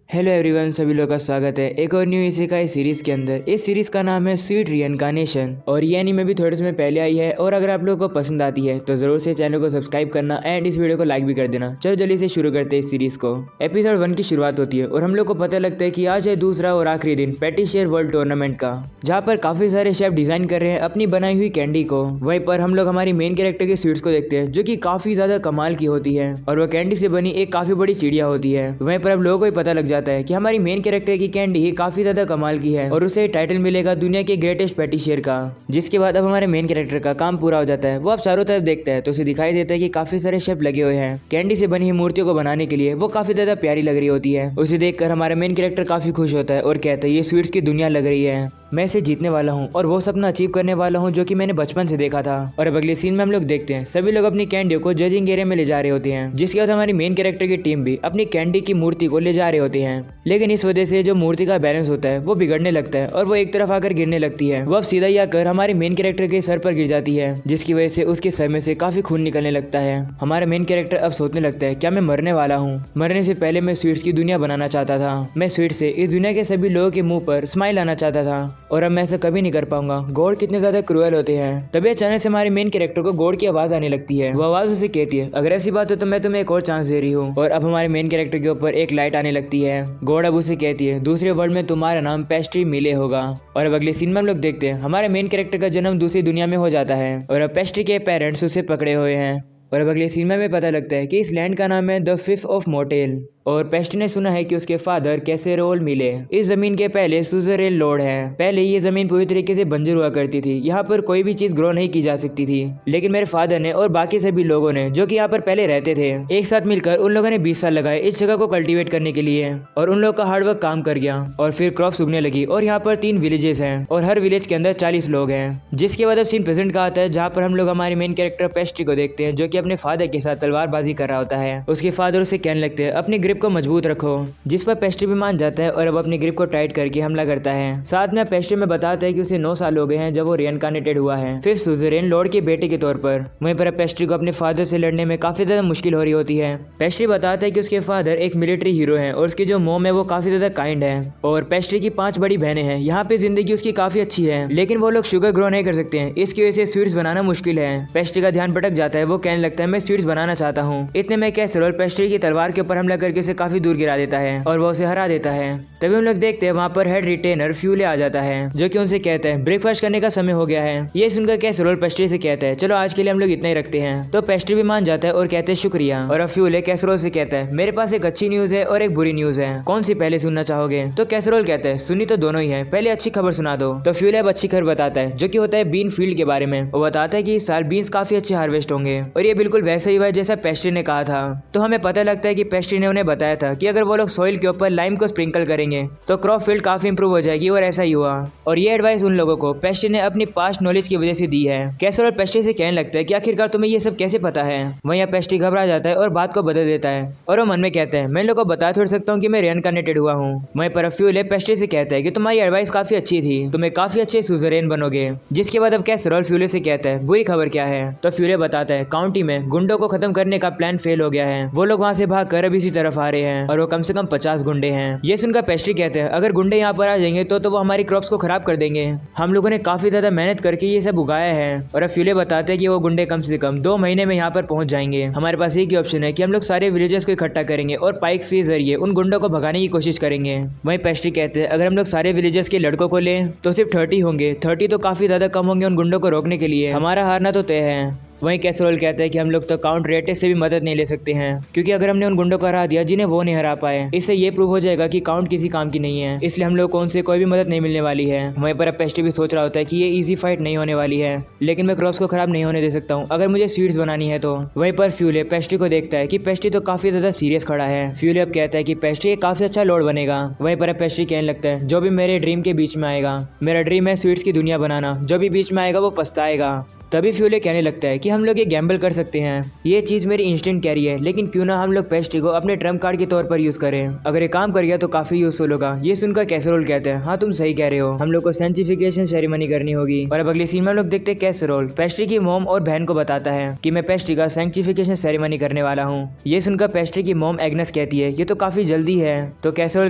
Hello everyone, सभी लोगों का स्वागत है एक और न्यू इसेकाई सीरीज के अंदर। इस सीरीज का नाम है स्वीट रीइंकार्नेशन और ये एनीमे भी थोड़े समय पहले आई है। और अगर आप लोगों को पसंद आती है तो जरूर से चैनल को सब्सक्राइब करना एंड इस वीडियो को लाइक भी कर देना। चलो जल्दी से शुरू करते हैं इस सीरीज को। एपिसोड 1 की शुरुआत होती है और हम लोग को पता लगता है कि आज है दूसरा और आखिरी दिन पैटिशियर वर्ल्ड टूर्नामेंट का, जहाँ पर काफी सारे शेफ डिजाइन कर रहे हैं अपनी बनाई हुई कैंडी को। वहीं पर हम लोग हमारी मेन कैरेक्टर की स्वीट्स को देखते हैं जो कि काफी ज्यादा कमाल की होती है और वह कैंडी से बनी एक काफी बड़ी चिड़िया होती है। वहीं पर अब लोगों को ही पता लग जाता है कि हमारी मेन कैरेक्टर की कैंडी ही काफी ज्यादा कमाल की है और उसे टाइटल मिलेगा दुनिया के ग्रेटेस्ट पैटिशियर का। जिसके बाद अब हमारे मेन कैरेक्टर का काम पूरा हो जाता है। वो अब चारों तरफ देखता है तो उसे दिखाई देता है कि काफी सारे शेफ लगे हुए हैं कैंडी से बनी हुई मूर्तियों को बनाने के लिए। वो काफी ज्यादा प्यारी लग रही होती है। उसे देखकर हमारा मेन कैरेक्टर काफी खुश होता है और कहता है ये स्वीट्स की दुनिया लग रही है, मैं इसे जीतने वाला हूँ और वो सपना अचीव करने वाला हूँ जो कि मैंने बचपन से देखा था। और अब अगले सीन में हम लोग देखते हैं सभी लोग अपनी कैंडी को जजिंग एरिया में ले जा रहे होते हैं। जिसके बाद हमारी मेन कैरेक्टर की टीम भी अपनी कैंडी की मूर्ति को ले जा रहे होते हैं। लेकिन इस वजह से जो मूर्ति का बैलेंस होता है वो बिगड़ने लगता है और वो एक तरफ आकर गिरने लगती है। वो अब सीधा ही आकर हमारे मेन कैरेक्टर के सर पर गिर जाती है, जिसकी वजह से उसके सर में से काफी खून निकलने लगता है। हमारा मेन कैरेक्टर अब सोचने लगता है क्या मैं मरने वाला हूँ? मरने से पहले मैं स्वीट्स की दुनिया बनाना चाहता था। मैं स्वीट से इस दुनिया के सभी लोगों के मुंह पर स्माइल आना चाहता था और अब मैं ऐसा कभी नहीं कर पाऊंगा। गॉड कितने ज्यादा क्रूएल होते हैं। तभी अचानक से हमारे मेन कैरेक्टर को गॉड की आवाज आने लगती है। वो आवाज उसे कहती है अगर ऐसी बात हो तो मैं तुम्हें एक और चांस दे रही हूँ। और अब हमारे मेन कैरेक्टर के ऊपर एक लाइट आने लगती है। गॉड अब उसे कहती है दूसरे वर्ल्ड में तुम्हारा नाम पेस्ट्री मिले होगा। और अब अगले सीन में हम लोग देखते हैं हमारे मेन कैरेक्टर का जन्म दूसरी दुनिया में हो जाता है और अब पेस्ट्री के पेरेंट्स उसे पकड़े हुए हैं। और अब अगले सीन में हमें पता लगता है कि इस लैंड का नाम है द फिफ्थ ऑफ मोटेल और पेस्ट्री ने सुना है कि उसके फादर कैसेरोल मिले इस जमीन के पहले सुजरेल लॉर्ड है। पहले ये जमीन पूरी तरीके से बंजर हुआ करती थी। यहाँ पर कोई भी चीज ग्रो नहीं की जा सकती थी। लेकिन मेरे फादर ने और बाकी सभी लोगों ने जो कि यहाँ पर पहले रहते थे एक साथ मिलकर उन लोगों ने 20 साल लगाए इस जगह को कल्टीवेट करने के लिए और उन लोगों का हार्डवर्क काम कर गया और फिर क्रॉप्स उगने लगी। और यहाँ पर 3 विलेजेस हैं और हर विलेज के अंदर 40 लोग हैं। जिसके बाद अब सीन प्रेजेंट का आता है जहाँ पर हम लोग हमारे मेन कैरेक्टर पेस्ट्री को देखते हैं जो कि अपने फादर के साथ तलवारबाजी कर रहा होता है। उसके फादर उसे कहने लगते हैं अपनी ग्रिप को मजबूत रखो, जिस पर पेस्ट्री भी मान जाता है और अब अपनी ग्रिप को टाइट करके हमला करता है। साथ में पेस्ट्री में बताता है कि उसे 9 साल हो गए हैं जब वो रिइंकार्नेटेड हुआ है फिर सुजरेन लॉर्ड के बेटे के तौर पर। वहीं पर पेस्ट्री को अपने फादर से लड़ने में काफी ज्यादा मुश्किल हो रही होती है। पेस्ट्री बताता है कि उसके फादर एक मिलिट्री हीरो है और उसकी जो मोम है वो काफी ज्यादा काइंड है और पेस्ट्री की 5 बड़ी बहनें हैं। यहाँ पे जिंदगी उसकी काफी अच्छी है लेकिन वो लोग शुगर ग्रो नहीं कर सकते हैं, इसकी वजह से स्वीट्स बनाना मुश्किल है। पेस्ट्री का ध्यान भटक जाता है। वो कहने लगता है मैं स्वीट्स बनाना चाहता हूँ। इतने में कैसरोल पेस्ट्री की तलवार के ऊपर हमला करके उसे काफी दूर गिरा देता है और वो उसे हरा देता है। तभी हम लोग देखते हैं वहाँ पर हेड रिटेनर फ्यूले आ जाता है जो कि उनसे कहता है ब्रेकफास्ट करने का समय हो गया है। ये सुनकर कैसरोल पेस्ट्री से कहता है चलो आज के लिए हम लोग इतना ही रखते हैं। तो पेस्ट्री भी मान जाता है और कहते हैं शुक्रिया। और अब फ्यूले कैसरोल से कहता है मेरे पास एक अच्छी न्यूज है और एक बुरी न्यूज है, कौन सी पहले सुनना चाहोगे? तो कैसरोल कहता है सुनी तो दोनों ही है, पहले अच्छी खबर सुना दो। तो फ्यूले अब अच्छी खबर बताता है जो कि होता है बीन फील्ड के बारे में। वो बताता है कि इस साल बीन्स काफी अच्छे हार्वेस्ट होंगे और ये बिल्कुल वैसा ही हुआ जैसा पेस्ट्री ने कहा था। तो हमें पता लगता है कि पेस्ट्री ने उन्हें बताया था कि अगर वो लोग सॉइल के ऊपर लाइम को स्प्रिंकल करेंगे तो क्रॉप फील्ड काफी इंप्रूव हो जाएगी और ऐसा ही हुआ। और ये एडवाइस उन लोगों को पेस्ट्री ने अपनी पास्ट नॉलेज की वजह से दी है। कैसरोल पेस्ट्री से कहने लगता है कि आखिरकार तुम्हें ये सब कैसे पता है? वहीं पेस्ट्री घबरा जाता है और बात को बदल देता है और वो मन में कहता है मैं लोगों को बता थोड़ सकता हूँ कि मैं रिइंकार्नेटेड हुआ हूँ। वहीं पर फ्यूले पेस्ट्री से कहता है कि तुम्हारी एडवाइस काफी अच्छी थी, तुम्हें काफी अच्छे सुजरेन बनोगे। जिसके बाद अब कैसरोल फ्यूले से कहता है बुरी खबर क्या है? तो फ्यूले बताता है काउंटी में गुंडों को खत्म करने का प्लान फेल हो गया है। वो लोग वहाँ से भाग कर अब इसी तरफ आ रहे हैं और वो कम से कम 50 गुंडे हैं। ये सुनकर पेस्ट्री कहते हैं अगर गुंडे यहाँ पर आ जाएंगे तो वो हमारी क्रॉप्स को खराब कर देंगे। हम लोगों ने काफी ज्यादा मेहनत करके ये सब उगाया है। और अब फ्यूले बताते हैं कि वो गुंडे कम से कम 2 महीने में यहाँ पर पहुंच जाएंगे। हमारे पास एक ही ऑप्शन है कि हम लोग सारे विलेजर्स को इकट्ठा करेंगे और पाइक्स के जरिए उन गुंडों को भगाने की कोशिश करेंगे। वहीं पेस्ट्री कहते हैं अगर हम लोग सारे विलेजर्स के लड़कों को लें तो सिर्फ 30 होंगे। 30 तो काफी ज्यादा कम होंगे उन गुंडों को रोकने के लिए। हमारा हारना तो तय है। वहीं कैसरोल कहता है कि हम लोग तो काउंट रेटे से भी मदद नहीं ले सकते हैं क्योंकि अगर हमने उन गुंडों को हरा दिया जिन्हें वो नहीं हरा पाए, इससे ये प्रूव हो जाएगा कि काउंट किसी काम की नहीं है, इसलिए हम लोग को उनसे कोई भी मदद नहीं मिलने वाली है। वहीं पर अब पेस्ट्री भी सोच रहा होता है कि ये इजी फाइट नहीं होने वाली है लेकिन मैं क्रॉप्स को खराब नहीं होने दे सकता हूँ अगर मुझे स्वीट्स बनानी है तो। वहीं पर फ्यूले पेस्ट्री को देखता है कि पेस्ट्री तो काफी ज्यादा सीरियस खड़ा है। फ्यूले अब कहता है कि पेस्ट्री काफी अच्छा लॉर्ड बनेगा। वहीं पर अब पेस्ट्री कहने लगता है जो भी मेरे ड्रीम के बीच में आएगा, मेरा ड्रीम है स्वीट्स की दुनिया बनाना, जो भी बीच में आएगा वो पछताएगा। तभी फ्यूले कहने लगता है कि हम लोग ये गैम्बल कर सकते हैं। ये चीज मेरी इंस्टेंट कैरी है, लेकिन क्यों ना हम लोग पेस्ट्री को अपने ट्रम्प कार्ड के तौर पर यूज करें। अगर ये काम कर गया तो काफी यूजफुल होगा। ये सुनकर कैसरोल कहते हैं, हाँ तुम सही कह रहे हो, हम लोग को सैंक्टिफिकेशन सेरेमनी करनी होगी। और अब अगले सीन में हम लोग देखते हैं कैसरोल पेस्ट्री की मॉम और बहन को बताता है कि मैं पेस्ट्री का सैंक्टिफिकेशन सेरेमनी करने वाला हूँ। ये सुनकर पेस्ट्री की मॉम एग्नेस कहती है, ये तो काफी जल्दी है। तो कैसरोल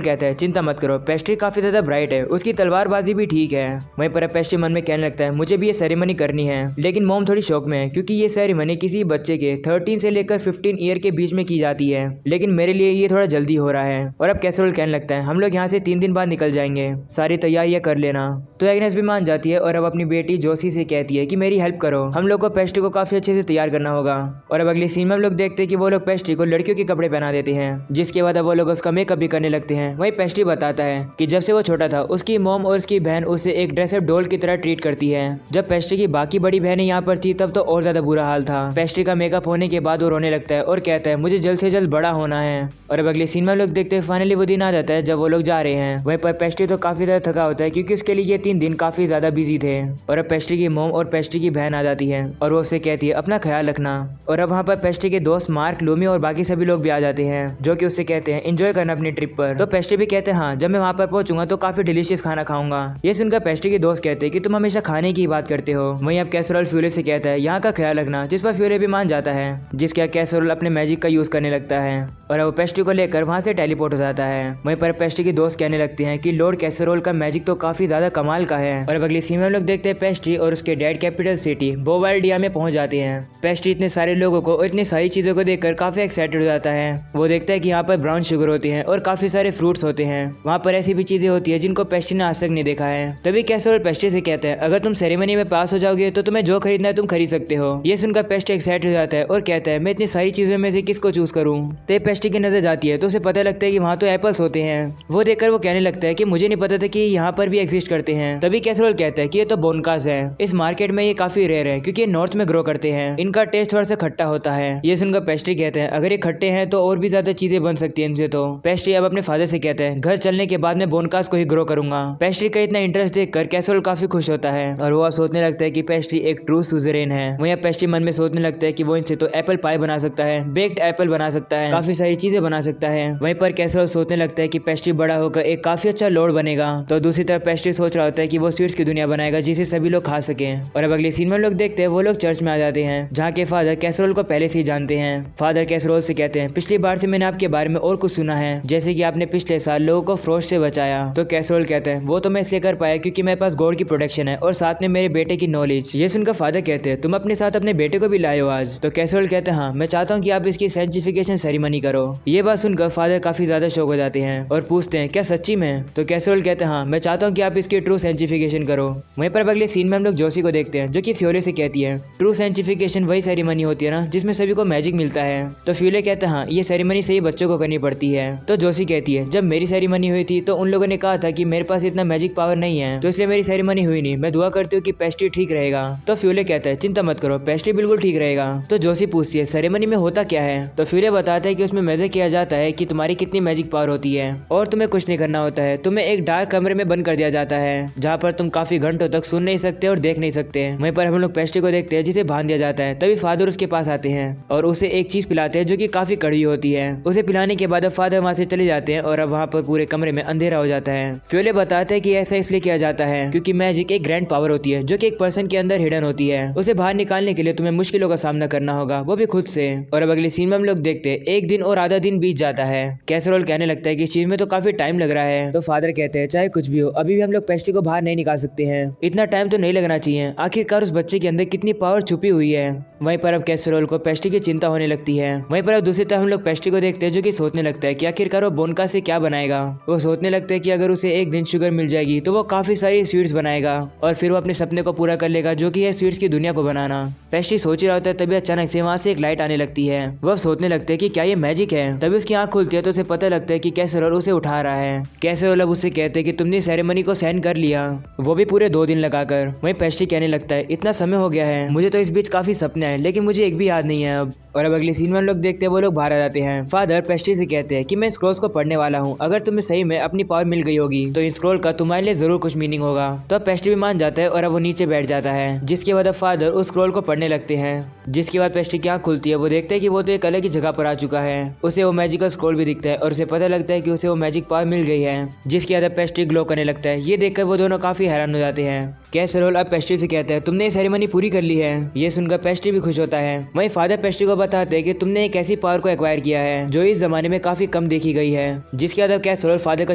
कहता है, चिंता मत करो, पेस्ट्री काफी ज्यादा ब्राइट है, उसकी तलवारबाजी भी ठीक है। वहीं पर पेस्ट्री मन में कहने लगता है, मुझे भी ये सेरेमनी करनी है। लेकिन मॉम थोड़ी शौक में है, क्योंकि ये सेरेमनी किसी बच्चे के 13 से लेकर 15 ईयर के बीच में की जाती है। लेकिन मेरे लिए ये थोड़ा जल्दी हो रहा है। और अब कैसरोल कहने लगता है, हम लोग यहाँ से 3 दिन बाद निकल जाएंगे, सारी तैयारियां कर लेना। तो एग्नेस भी मान जाती है और अब अपनी बेटी जोशी से कहती है कि मेरी हेल्प करो, हम लोग को पेस्ट्री को काफी अच्छे से तैयार करना होगा। और अब अगले सीन में हम लोग देखते हैं कि वो लोग पेस्ट्री को लड़कियों के कपड़े पहना देते हैं, जिसके बाद अब वो लोग उसका मेकअप भी करने लगते हैं। वहीं पेस्ट्री बताता है कि जब से वो छोटा था उसकी मॉम और उसकी बहन उसे एक ड्रेस अप डॉल की तरह ट्रीट करती है। जब पेस्ट्री की बाकी बड़ी बहनें यहाँ पर थी तब तो और ज्यादा बुरा हाल था। पेस्ट्री का मेकअप होने के बाद वो रोने लगता है और कहता है मुझे जल्द से जल्द बड़ा होना है। और अब अगले सीन में लोग देखते हैं फाइनली वो दिन आ जाता है जब वो लोग जा रहे हैं। वहीं पर पेस्ट्री तो काफी ज्यादा थका होता है, क्योंकि उसके लिए ये 3 दिन काफी ज्यादा बिजी थे। और अब पेस्ट्री की मॉम और पेस्ट्री की बहन आ जाती है और वो उससे कहती है अपना ख्याल रखना। और अब वहाँ पर पेस्ट्री के दोस्त मार्क, लूमी और बाकी सभी लोग भी आ जाते हैं, जो कि उससे कहते हैं एंजॉय करना अपनी ट्रिप पर। तो पेस्ट्री भी कहते हैं हाँ, जब मैं वहाँ पर पहुंचूंगा तो काफी डिलीशियस खाना खाऊंगा। ये सुनकर पेस्ट्री के दोस्त कहते हैं कि तुम हमेशा खाने की बात करते हो। वहीं अब कैसरोल फ्यूले से कहता है यहाँ का ख्याल रखना, जिस पर फ्यूले भी मान जाता है, जिसके कैसरोल अपने मैजिक का यूज करने लगता है और अब पेस्ट्री को लेकर वहाँ से टेलीपोर्ट हो जाता है। वहीं पर पेस्ट्री के दोस्त कहने लगते हैं कि लॉर्ड कैसरोल का मैजिक तो काफी ज्यादा कमाल का है। और अब अगली सीन में हम लोग देखते हैं पेस्ट्री और उसके डैड कैपिटल सिटी बोवाल्डिया में पहुंच जाते हैं। पेस्ट्री इतने सारे लोगों को और इतनी सारी चीजों को देखकर काफी एक्साइटेड हो जाता है। वो देखता है कि यहाँ पर ब्राउन शुगर होती है और काफी सारे फ्रूट्स होते हैं। वहाँ पर ऐसी भी चीजें होती है जिनको पेस्ट्री ने आज तक नहीं देखा है। तभी कैसरोल पेस्ट्री से कहते हैं अगर तुम सेरेमनी में पास हो जाओगे तो तुम्हें जो खरीदना है तुम खरीद सकते हो। ये सुनकर पेस्ट्री एक्साइटेड हो जाता है और कहता है मैं इतनी सारी चीजों में से किसको चूज करूँ। तो पेस्ट्री की नजर जाती है तो उसे पता लगता है कि वहाँ तो एप्पल्स होते हैं। वो देखकर वो कहने लगता है कि मुझे नहीं पता था कि यहाँ पर भी एग्जिस्ट करते हैं। तभी कैसरोल कहता है कि ये तो बोनकास है, इस मार्केट में ये काफी रेयर है क्योंकि ये नॉर्थ में ग्रो करते हैं, इनका टेस्ट थोड़ा सा खट्टा होता है। ये सुनकर पेस्ट्री कहते हैं अगर ये खट्टे हैं तो और भी ज्यादा चीजें बन सकती है इनसे। तो पेस्ट्री अब अपने फादर से कहते हैं घर चलने के बाद मैं बोनकास को ही ग्रो करूंगा। पेस्ट्री का इतना इंटरेस्ट देखकर कैसरोल काफी खुश होता है और वो सोचने लगता है कि पेस्ट्री एक ट्रू सुजरेन है। वहीं पेस्ट्री मन में सोचने लगता है कि वो इनसे तो एप्पल पाई बना सकता है, बेक्ड एप्पल बना सकता है, काफी सारी चीजें बना सकता है। वहीं पर कैसरोल सोचने लगता है कि पेस्ट्री बड़ा होकर एक काफी अच्छा लॉर्ड बनेगा। तो दूसरी तरफ पेस्ट्री सोच रहा होता है कि वो स्वीट्स की दुनिया बनाएगा जिसे सभी लोग खा सके। और अब अगले सीन में लोग देखते हैं वो लोग चर्च में आ जाते हैं जहाँ के फादर कैसरोल को पहले से ही जानते हैं। फादर कैसरोल से कहते हैं पिछली बार से मैंने आपके बारे में और कुछ सुना है, जैसे कि आपने पिछले साल लोगों को फ्रोस्ट से बचाया। तो कैसरोल कहते हैं वो तो मैं इसलिए कर पाया क्योंकि मेरे पास गॉड की प्रोटेक्शन है और साथ में मेरे बेटे की नॉलेज। ये सुनकर फादर कहते हैं तुम अपने साथ अपने बेटे को भी लाए हो आज। तो कैसरोल कहते हैं हाँ, मैं चाहता हूँ कि आप इसकी साइंटिफिकेशन सेरेमनी करो। ये बात सुनकर फादर काफी ज्यादा शौक हो जाते हैं और पूछते हैं क्या सच्ची में। तो कैसरोल कहते हैं हाँ, मैं चाहता हूँ कि आप इसकी ट्रू साइंटिफिकेशन करो। वहीं पर अगले सीन में हम लोग जोशी को देखते हैं जो कि फ्यूले से कहती है ट्रू साइंटिफिकेशन वही सेरेमनी होती है ना जिसमें सभी को मैजिक मिलता है। तो फ्यूले कहते हैं हाँ, ये सेरेमनी सही बच्चों को करनी पड़ती है। तो जोशी कहती है जब मेरी सेरेमनी हुई थी तो उन लोगों ने कहा था कि मेरे पास इतना मैजिक पावर नहीं है, तो इसलिए मेरी सेरेमनी हुई नहीं। मैं दुआ करती हूँ कि पेस्ट्री ठीक रहेगा। तो फ्यूले कहता है चिंता मत करो, पेस्ट्री बिल्कुल ठीक रहेगा। तो जोशी पूछती है सेरेमनी में होता क्या है। तो फ्यूले बताता है कि उसमें मेजर किया जाता है कि तुम्हारी कितनी मैजिक पावर होती है और तुम्हें कुछ नहीं करना होता है। तुम्हें एक डार्क कमरे में बंद कर दिया जाता है जहाँ पर तुम काफी घंटों तक सुन नहीं सकते और देख नहीं सकते। वहीं पर हम लोग पेस्ट्री को देखते हैं जिसे बांध दिया जाता है। तभी फादर उसके पास आते हैं और उसे एक चीज पिलाते हैं जो कि काफी कड़वी होती है। उसे पिलाने के बाद अब फादर वहाँ से चले जाते हैं और अब वहाँ पर पूरे कमरे में अंधेरा हो जाता है। फ्यूले बताते हैं कि ऐसा इसलिए किया जाता है क्योंकि मैजिक एक ग्रैंड पावर होती है जो कि एक पर्सन के अंदर हिडन होती है। उसे बाहर निकालने के लिए तुम्हें मुश्किलों का सामना करना होगा, वो भी खुद से। और अब अगले सीन में हम लोग देखते हैं एक दिन और आधा दिन बीत जाता है। कैसरोल कहने लगता है कि इस चीज में तो काफी टाइम लग रहा है। तो फादर कहते हैं चाहे कुछ भी हो अभी भी हम लोग पेस्ट्री को बाहर नहीं निकाल सकते हैं, इतना टाइम तो नहीं लगना चाहिए, आखिरकार उस बच्चे के अंदर कितनी पावर छुपी हुई है। वहीं पर अब कैसरोल को पेस्ट्री की चिंता होने लगती है। वहीं पर अब दूसरी तरफ हम लोग पेस्ट्री को देखते हैं जो कि सोचने लगता है कि आखिरकार वो बोनका से क्या बनाएगा। वो सोचने लगता है कि अगर उसे एक दिन शुगर मिल जाएगी तो वो काफी सारी स्वीट्स बनाएगा और फिर वो अपने सपने को पूरा कर लेगा जो कि है स्वीट्स की दुनिया को बनाना। पेस्ट्री सोच रहा होता है तभी अचानक से वहाँ से एक लाइट आने लगती है। वह सोचने लगते हैं कि क्या ये मैजिक है। तभी उसकी आंख खुलती है तो उसे पता लगता है कि कैसरोल उसे उठा रहा है। कैसरोल अब उससे कहते हैं कि तुमने सेरेमनी को साइन कर लिया, वो भी पूरे 2 दिन लगाकर। वहीं पेस्ट्री कहने लगता है इतना समय हो गया है, मुझे तो इस बीच काफी सपने हैं लेकिन मुझे एक भी याद नहीं है अब। और अब अगले सीन में लोग देखते हैं वो लोग बाहर आ जाते हैं। फादर पेस्ट्री से कहते हैं कि मैं स्क्रॉल्स को पढ़ने वाला हूँ, अगर तुम्हें सही में अपनी पावर मिल गई होगी तो इन स्क्रॉल का तुम्हारे लिए जरूर कुछ मीनिंग होगा। तो अब पेस्ट्री भी मान जाता है और अब वो नीचे बैठ जाता है, जिसके बाद अब फादर उस स्क्रॉल को पढ़ने लगते हैं। जिसके बाद पेस्ट्री की आंख खुलती है, वो देखते हैं कि वो तो एक अलग ही जगह पर आ चुका है। उसे वो मैजिकल स्क्रॉल भी दिखता है और उसे पता लगता है कि उसे वो मैजिक पावर मिल गई है, जिसके बाद पेस्ट्री ग्लो करने लगता है। ये देखकर वो दोनों काफी हैरान हो जाते हैं। कैसरोल अब पेस्ट्री से कहता है तुमने ये सेरेमनी पूरी कर ली है। ये सुनकर पेस्ट्री भी खुश होता है। वहीं फादर पेस्ट्री को बताते हैं कि तुमने एक ऐसी पावर को एक्वायर किया है जो इस जमाने में काफी कम देखी गई है। जिसके बाद कैसरोल फादर का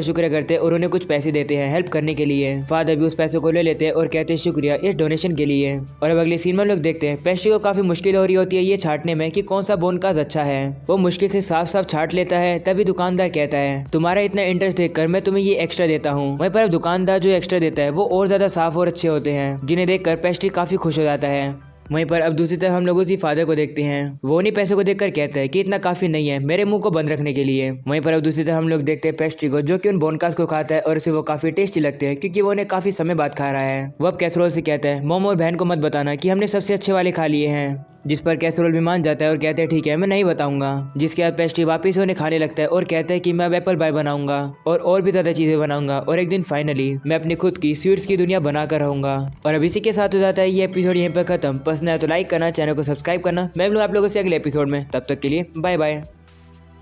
शुक्रिया करते हैं और उन्हें कुछ पैसे देते हैं हेल्प करने के लिए। फादर भी उस पैसे को ले लेते हैं और कहते हैं शुक्रिया इस डोनेशन के लिए। और अब अगले सीन में लोग देखते हैं पेस्ट्री को काफी मुश्किल हो रही होती है ये छांटने में कि कौन सा बोनकाज अच्छा है। वो मुश्किल से साफ साफ छांट लेता है। तभी दुकानदार कहता है तुम्हारा इतना इंटरेस्ट देखकर मैं तुम्हें ये एक्स्ट्रा देता हूँ। वहीं पर अब दुकानदार जो एक्स्ट्रा देता है वो और ज्यादा साफ और अच्छे होते हैं, जिन्हें देखकर पेस्ट्री काफी खुश हो जाता है। वहीं पर अब दूसरी तरफ हम लोग उसी फादर को देखते हैं। वो उन्हीं पैसे को देखकर कहता है कि इतना काफी नहीं है मेरे मुंह को बंद रखने के लिए। वहीं पर अब दूसरी तरफ हम लोग देखते हैं पेस्ट्री को, जो कि उन बोनकास को खाता है और उसे वो काफी टेस्टी लगते हैं क्योंकि वो उन्हें काफी समय बाद खा रहा है। वो अब कैसरोल से कहता है मोमो और बहन को मत बताना कि हमने सबसे अच्छे वाले खा लिए हैं। जिस पर कैसरोल भी मान जाता है और कहते हैं ठीक है मैं नहीं बताऊंगा। जिसके बाद पेस्ट्री वापस उन्हें खाने लगता है और कहता है कि मैं अब एप्पल पाई बनाऊंगा और भी ज्यादा चीजें बनाऊंगा और एक दिन फाइनली मैं अपनी खुद की स्वीट्स की दुनिया बनाकर रहूंगा। और अब इसी के साथ हो जाता है ये एपिसोड यहीं पर खत्म। पसंद आया तो लाइक करना, चैनल को सब्सक्राइब करना। मैं मिलूंगा आप लोगों से अगले एपिसोड में, तब तक के लिए बाय बाय।